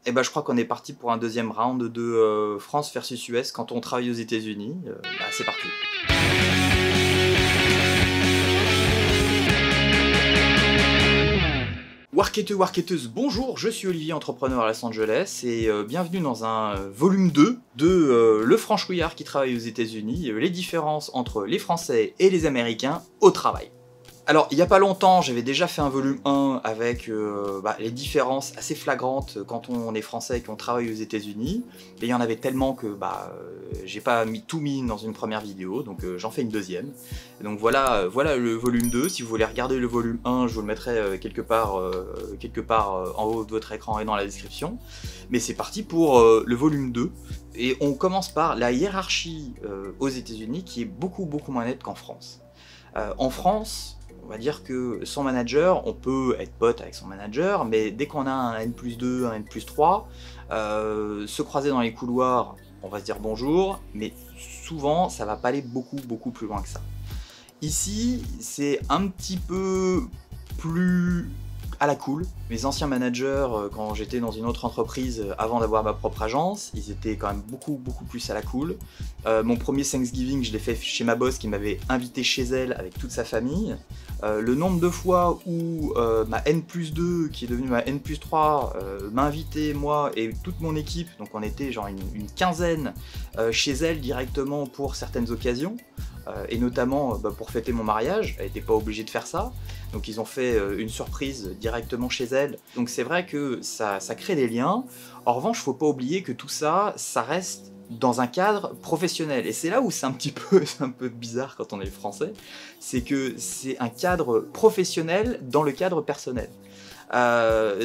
Et ben, je crois qu'on est parti pour un deuxième round de France versus US quand on travaille aux États-Unis. C'est parti. Warketeux, warketeuses, bonjour, je suis Olivier, entrepreneur à Los Angeles, et bienvenue dans un volume 2 de Le Franchouillard qui travaille aux États-Unis, les différences entre les Français et les Américains au travail. Alors, il n'y a pas longtemps, j'avais déjà fait un volume 1 avec les différences assez flagrantes quand on est français et qu'on travaille aux États-Unis. Mais il y en avait tellement que j'ai pas tout mis dans une première vidéo, donc j'en fais une deuxième. Et donc voilà le volume 2. Si vous voulez regarder le volume 1, je vous le mettrai quelque part en haut de votre écran et dans la description. Mais c'est parti pour le volume 2. Et on commence par la hiérarchie aux États-Unis qui est beaucoup moins nette qu'en France. En France, on va dire que son manager, on peut être pote avec son manager, mais dès qu'on a un N+2, un N+3, se croiser dans les couloirs, on va se dire bonjour, mais souvent ça va pas aller beaucoup plus loin que ça. Ici, c'est un petit peu plus à la cool. Mes anciens managers, quand j'étais dans une autre entreprise avant d'avoir ma propre agence, ils étaient quand même beaucoup plus à la cool. Mon premier Thanksgiving, je l'ai fait chez ma boss qui m'avait invité chez elle avec toute sa famille. Le nombre de fois où ma N+2, qui est devenue ma N+3, m'a invité, moi et toute mon équipe, donc on était genre une quinzaine chez elle directement pour certaines occasions, et notamment pour fêter mon mariage. Elle n'était pas obligée de faire ça, donc ils ont fait une surprise directement chez elle. Donc c'est vrai que ça crée des liens. En revanche, il ne faut pas oublier que tout ça, ça reste dans un cadre professionnel. Et c'est là où c'est un peu bizarre quand on est français, c'est que c'est un cadre professionnel dans le cadre personnel.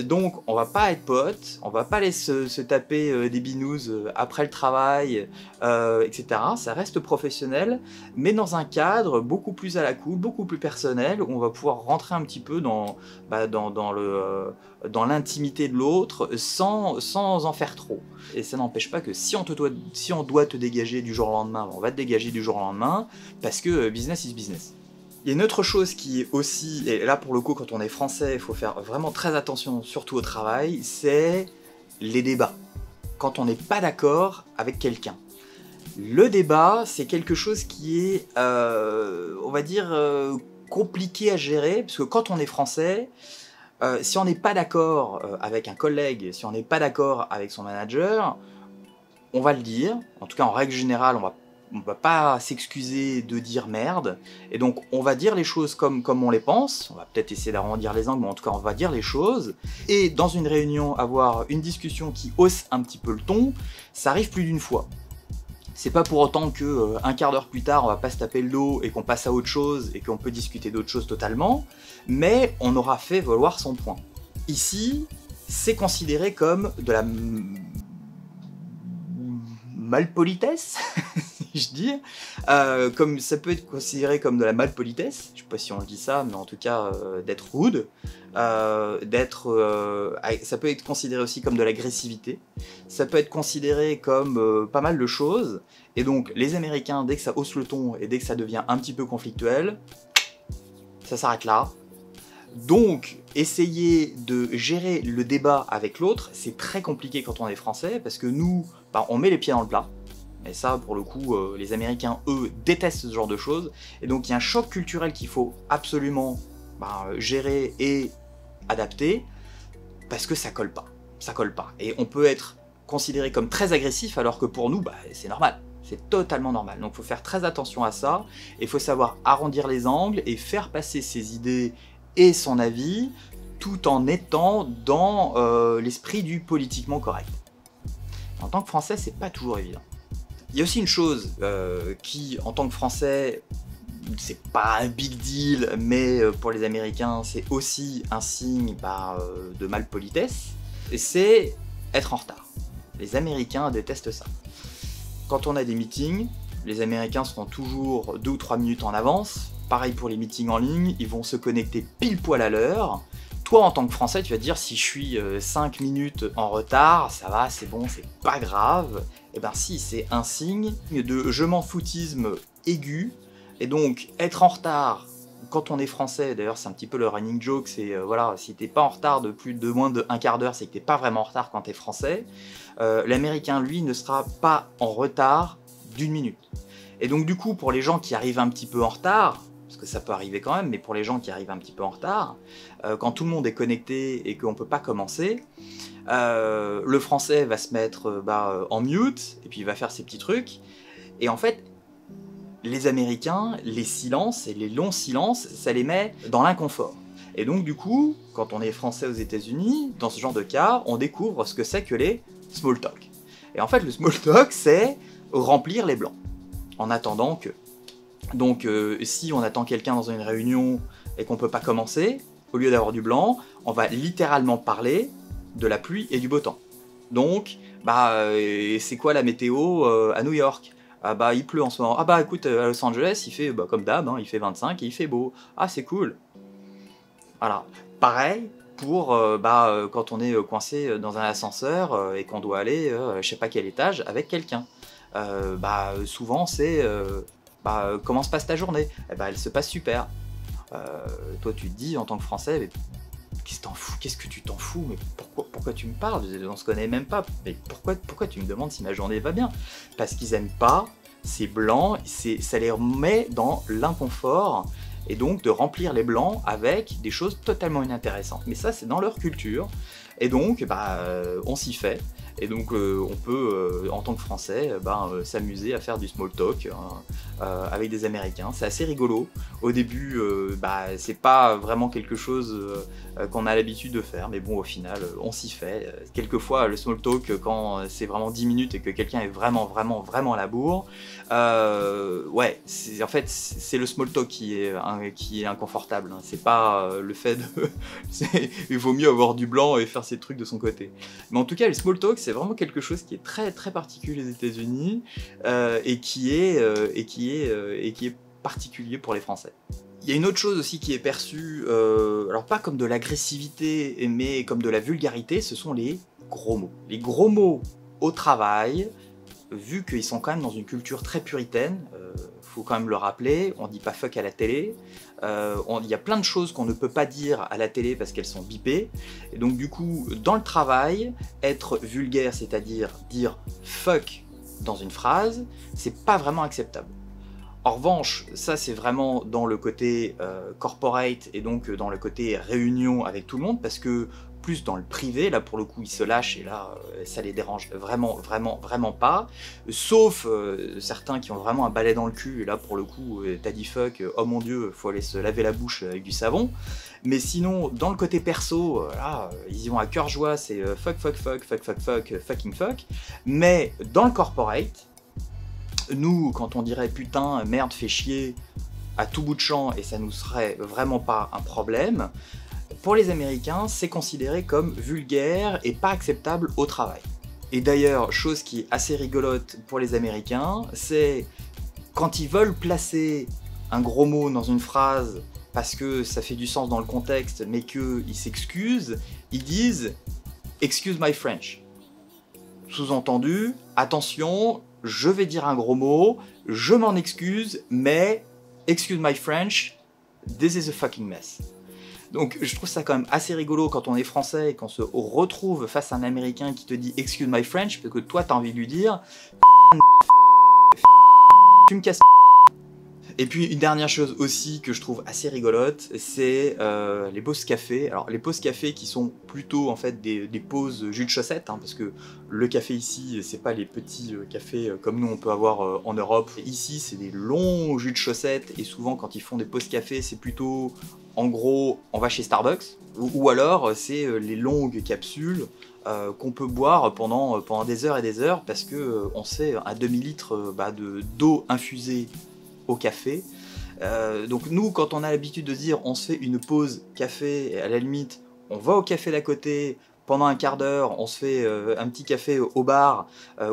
Donc on va pas être potes, on va pas aller se taper des binous après le travail, etc. Ça reste professionnel, mais dans un cadre beaucoup plus à la cool, beaucoup plus personnel, où on va pouvoir rentrer un petit peu dans l'intimité de l'autre sans en faire trop. Et ça n'empêche pas que si on doit te dégager du jour au lendemain, on va te dégager du jour au lendemain, parce que business is business. Il y a une autre chose qui est aussi, et là pour le coup quand on est français, il faut faire vraiment très attention, surtout au travail, c'est les débats. Quand on n'est pas d'accord avec quelqu'un. Le débat, c'est quelque chose qui est, on va dire, compliqué à gérer, parce que quand on est français, si on n'est pas d'accord avec un collègue, si on n'est pas d'accord avec son manager, on va le dire. En tout cas, en règle générale, on va pas s'excuser de dire merde, et donc on va dire les choses comme on les pense. On va peut-être essayer d'arrondir les angles, mais en tout cas on va dire les choses. Et dans une réunion, avoir une discussion qui hausse un petit peu le ton, ça arrive plus d'une fois. C'est pas pour autant que un quart d'heure plus tard on va pas se taper le dos et qu'on passe à autre chose et qu'on peut discuter d'autre chose totalement, mais on aura fait valoir son point. Ici, c'est considéré comme de la malpolitesse, si je dis, comme ça peut être considéré comme de la malpolitesse, je sais pas si on le dit ça, mais en tout cas d'être rude, ça peut être considéré aussi comme de l'agressivité, ça peut être considéré comme pas mal de choses, et donc les Américains, dès que ça hausse le ton et dès que ça devient un petit peu conflictuel, ça s'arrête là. Donc, essayer de gérer le débat avec l'autre, c'est très compliqué quand on est français, parce que nous, on met les pieds dans le plat. Et ça, pour le coup, les Américains, eux, détestent ce genre de choses. Et donc, il y a un choc culturel qu'il faut absolument gérer et adapter, parce que ça colle pas. Ça colle pas. Et on peut être considéré comme très agressif, alors que pour nous, c'est normal. C'est totalement normal. Donc, il faut faire très attention à ça. Et il faut savoir arrondir les angles et faire passer ses idées et son avis, tout en étant dans l'esprit du politiquement correct. En tant que Français, c'est pas toujours évident. Il y a aussi une chose qui, en tant que Français, c'est pas un big deal, mais pour les Américains, c'est aussi un signe de malpolitesse, c'est être en retard. Les Américains détestent ça. Quand on a des meetings, les Américains seront toujours 2 ou 3 minutes en avance. Pareil pour les meetings en ligne, ils vont se connecter pile poil à l'heure. Toi, en tant que Français, tu vas te dire, si je suis 5 minutes en retard, ça va, c'est bon, c'est pas grave. Et ben si, c'est un signe de je m'en foutisme aigu. Et donc, être en retard, quand on est français, d'ailleurs c'est un petit peu le running joke, c'est voilà, si t'es pas en retard de moins de un quart d'heure, c'est que t'es pas vraiment en retard quand t'es français. L'américain, lui, ne sera pas en retard d'1 minute. Et donc du coup, pour les gens qui arrivent un petit peu en retard, parce que ça peut arriver quand même, mais pour les gens qui arrivent un petit peu en retard, quand tout le monde est connecté et qu'on peut pas commencer, le français va se mettre en mute, et puis il va faire ses petits trucs, et en fait, les Américains, les silences et les longs silences, ça les met dans l'inconfort. Et donc du coup, quand on est français aux États-Unis, dans ce genre de cas, on découvre ce que c'est que les small talk. Et en fait, le small talk, c'est remplir les blancs, en attendant que. Donc si on attend quelqu'un dans une réunion et qu'on peut pas commencer, au lieu d'avoir du blanc, on va littéralement parler de la pluie et du beau temps. Donc, c'est quoi la météo à New York? Ah bah il pleut en ce moment. Ah bah écoute, à Los Angeles, il fait comme d'hab, hein, il fait 25 et il fait beau. Ah c'est cool. Voilà. Pareil pour quand on est coincé dans un ascenseur et qu'on doit aller, je sais pas quel étage, avec quelqu'un. Souvent c'est comment se passe ta journée? Eh ben elle se passe super. Toi tu te dis en tant que Français, mais qu'est-ce que t'en fous? Qu'est-ce que tu t'en fous? Mais pourquoi tu me parles? On se connaît même pas. Mais pourquoi tu me demandes si ma journée va bien? Parce qu'ils aiment pas ces blancs, ça les remet dans l'inconfort, et donc de remplir les blancs avec des choses totalement inintéressantes. Mais ça, c'est dans leur culture, et donc on s'y fait. Et donc on peut, en tant que Français, s'amuser à faire du small talk avec des Américains. C'est assez rigolo. Au début, c'est pas vraiment quelque chose qu'on a l'habitude de faire, mais bon, au final, on s'y fait. Quelquefois, le small talk, quand c'est vraiment 10 minutes et que quelqu'un est vraiment à la bourre, en fait, c'est le small talk qui est inconfortable. Hein. C'est pas le fait de... il vaut mieux avoir du blanc et faire ses trucs de son côté. Mais en tout cas, le small talk, c'est vraiment quelque chose qui est très très particulier aux États-Unis et qui est particulier pour les Français. Il y a une autre chose aussi qui est perçue, alors pas comme de l'agressivité, mais comme de la vulgarité, ce sont les gros mots. Les gros mots au travail, vu qu'ils sont quand même dans une culture très puritaine, faut quand même le rappeler, on dit pas fuck à la télé, il y a plein de choses qu'on ne peut pas dire à la télé parce qu'elles sont bipées, et donc du coup, dans le travail, être vulgaire, c'est-à-dire dire fuck dans une phrase, c'est pas vraiment acceptable. En revanche, ça c'est vraiment dans le côté corporate et donc dans le côté réunion avec tout le monde, parce que plus dans le privé, là pour le coup ils se lâchent et là ça les dérange vraiment pas, sauf certains qui ont vraiment un balai dans le cul, et là pour le coup t'as dit fuck, oh mon dieu, faut aller se laver la bouche avec du savon. Mais sinon, dans le côté perso, là, ils y vont à cœur joie, c'est fuck, fucking fuck. Mais dans le corporate, nous, quand on dirait putain, merde, fait chier à tout bout de champ, et ça nous serait vraiment pas un problème, pour les Américains, c'est considéré comme vulgaire et pas acceptable au travail. Et d'ailleurs, chose qui est assez rigolote pour les Américains, c'est quand ils veulent placer un gros mot dans une phrase parce que ça fait du sens dans le contexte, mais qu'ils s'excusent, ils disent « excuse my French ». Sous-entendu, attention, je vais dire un gros mot, je m'en excuse, mais excuse my French, this is a fucking mess. Donc je trouve ça quand même assez rigolo quand on est français et qu'on se retrouve face à un Américain qui te dit excuse my French, parce que toi t'as envie de lui dire tu me casses. Et puis une dernière chose aussi que je trouve assez rigolote, c'est les pauses café. Alors les pauses café qui sont plutôt en fait des pauses jus de chaussette, hein, parce que le café ici, c'est pas les petits cafés comme nous on peut avoir en Europe. Ici c'est des longs jus de chaussette, et souvent quand ils font des pauses café, c'est plutôt en gros on va chez Starbucks, ou alors c'est les longues capsules qu'on peut boire pendant des heures et des heures, parce que on se fait un demi-litre d'eau infusée au café. Donc nous, quand on a l'habitude de dire on se fait une pause café, et à la limite on va au café d'à côté pendant un quart d'heure, on se fait un petit café au bar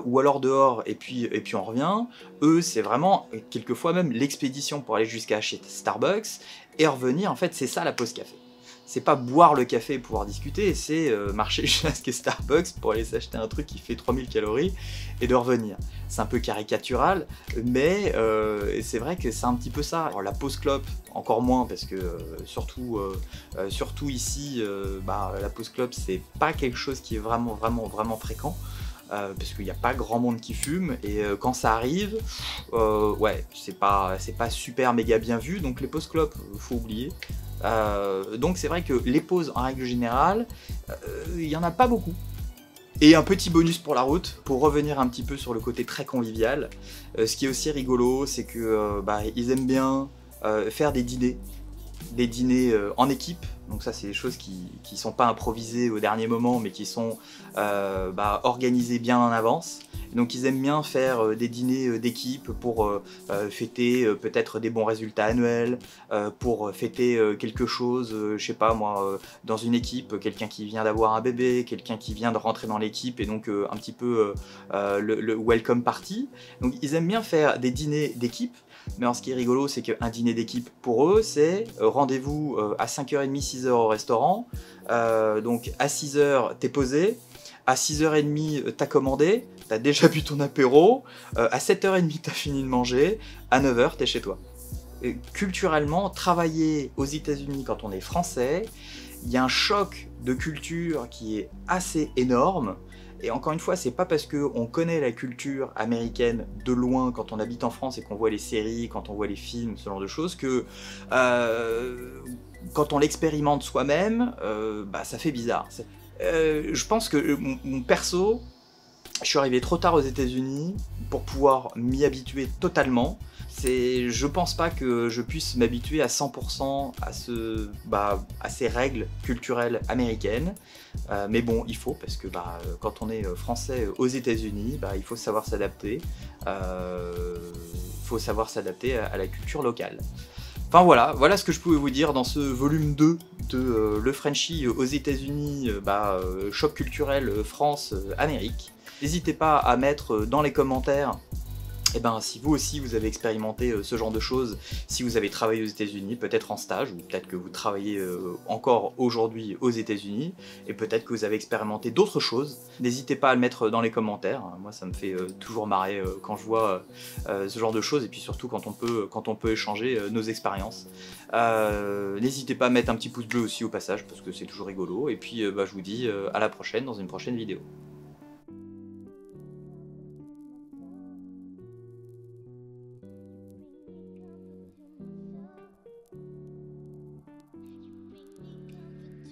ou alors dehors, et puis on revient. Eux, c'est vraiment quelquefois même l'expédition pour aller jusqu'à chez Starbucks et revenir. En fait, c'est ça la pause café. c'est pas boire le café et pouvoir discuter, c'est marcher jusqu'à Starbucks pour aller s'acheter un truc qui fait 3000 calories et de revenir. C'est un peu caricatural, mais c'est vrai que c'est un petit peu ça. Alors, la pause clope, encore moins, parce que surtout ici, la pause clope, c'est pas quelque chose qui est vraiment fréquent. Parce qu'il n'y a pas grand monde qui fume, et quand ça arrive, ouais, c'est pas super méga bien vu, donc les pauses clopes, faut oublier. Donc c'est vrai que les pauses, en règle générale, il n'y en a pas beaucoup. Et un petit bonus pour la route, pour revenir un petit peu sur le côté très convivial, ce qui est aussi rigolo, c'est que ils aiment bien faire des dîners en équipe. Donc ça, c'est des choses qui sont pas improvisées au dernier moment, mais qui sont organisées bien en avance. Et donc ils aiment bien faire des dîners d'équipe pour fêter peut-être des bons résultats annuels, pour fêter quelque chose, je sais pas moi, dans une équipe, quelqu'un qui vient d'avoir un bébé, quelqu'un qui vient de rentrer dans l'équipe, et donc un petit peu le welcome party. Donc ils aiment bien faire des dîners d'équipe. Mais alors, ce qui est rigolo, c'est qu'un dîner d'équipe pour eux, c'est rendez-vous à 5h30, 6h au restaurant. Donc à 6h, t'es posé. À 6h30, t'as commandé. T'as déjà bu ton apéro. À 7h30, t'as fini de manger. À 9h, t'es chez toi. Et culturellement, travailler aux États-Unis quand on est français, il y a un choc de culture qui est assez énorme. Et encore une fois, c'est pas parce qu'on connaît la culture américaine de loin quand on habite en France et qu'on voit les séries, quand on voit les films, ce genre de choses, que quand on l'expérimente soi-même, ça fait bizarre. Je pense que mon perso, je suis arrivé trop tard aux États-Unis pour pouvoir m'y habituer totalement. Je pense pas que je puisse m'habituer à 100% à ces règles culturelles américaines. Mais bon, il faut, parce que quand on est français aux États-Unis, il faut savoir s'adapter. Il faut savoir s'adapter à la culture locale. Enfin voilà ce que je pouvais vous dire dans ce volume 2 de Le Frenchie aux États-Unis, choc culturel France-Amérique. N'hésitez pas à mettre dans les commentaires si vous aussi vous avez expérimenté ce genre de choses, si vous avez travaillé aux États-Unis, peut-être en stage, ou peut-être que vous travaillez encore aujourd'hui aux États-Unis, et peut-être que vous avez expérimenté d'autres choses. N'hésitez pas à le mettre dans les commentaires. Moi, ça me fait toujours marrer quand je vois ce genre de choses, et puis surtout quand on peut échanger nos expériences. N'hésitez pas à mettre un petit pouce bleu aussi au passage, parce que c'est toujours rigolo. Et puis je vous dis à la prochaine dans une prochaine vidéo.